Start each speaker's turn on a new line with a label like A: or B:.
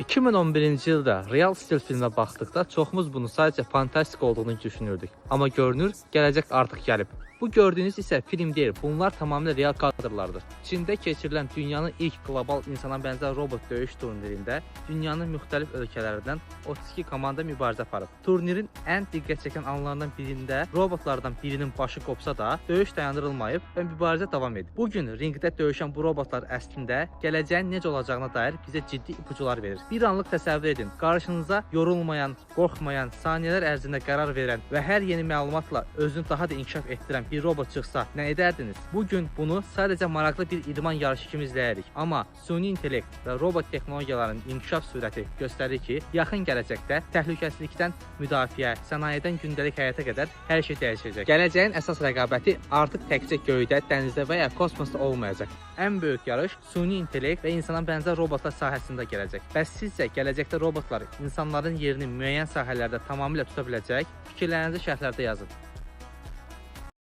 A: 2011-ci ildə real stil filmə baxdıqda çoxumuz bunu sadəcə fantastik olduğunu düşünürdük. Amma görünür, gələcək artıq gəlib. Bu gördüyünüz isə film deyil, bunlar tamamilə real kadrlardır. Çində keçirilən dünyanın ilk qlobal insana bənzər robot döyüş turnirində dünyanın müxtəlif ölkələrindən 32 komanda mübarizə aparıb. Turnirin ən diqqət çəkən anlarından birində robotlardan birinin başı qopsa da, döyüş dayandırılmayıb və mübarizə davam edib. Bugün ringdə döyüşən bu robotlar əslində gələcəyin necə olacağına dair bizə ciddi ipucular verir. Bir anlıq təsəvvür edin, qarşınıza yorulmayan, qorxmayan, saniyələr ərzində qərar verən və hər yeni məlumatla özünü daha da inkişaf etdirən bir robot çıxsa nə edərdiniz? Bugün bunu sadəcə maraqlı bir idman yarışı kimi izləyirik. Amma süni intellekt və robot texnologiyalarının inkişaf sürəti göstərir ki, yaxın gələcəkdə təhlükəsizlikdən müdafiə, sənayedən gündəlik həyata qədər hər şey dəyişəcək. Gələcəyin əsas rəqabəti artıq təkcə göydə, dənizdə və ya kosmosda olmayacaq. Ən böyük yarış süni intellekt və insana bənzər robotlar sahəsində gələcək. Bəs sizcə gələcəkdə robotlar insanların yerini müəyyən sahələrdə tamamilə tuta biləcək? Fikirlərinizi şərhlərdə yazın.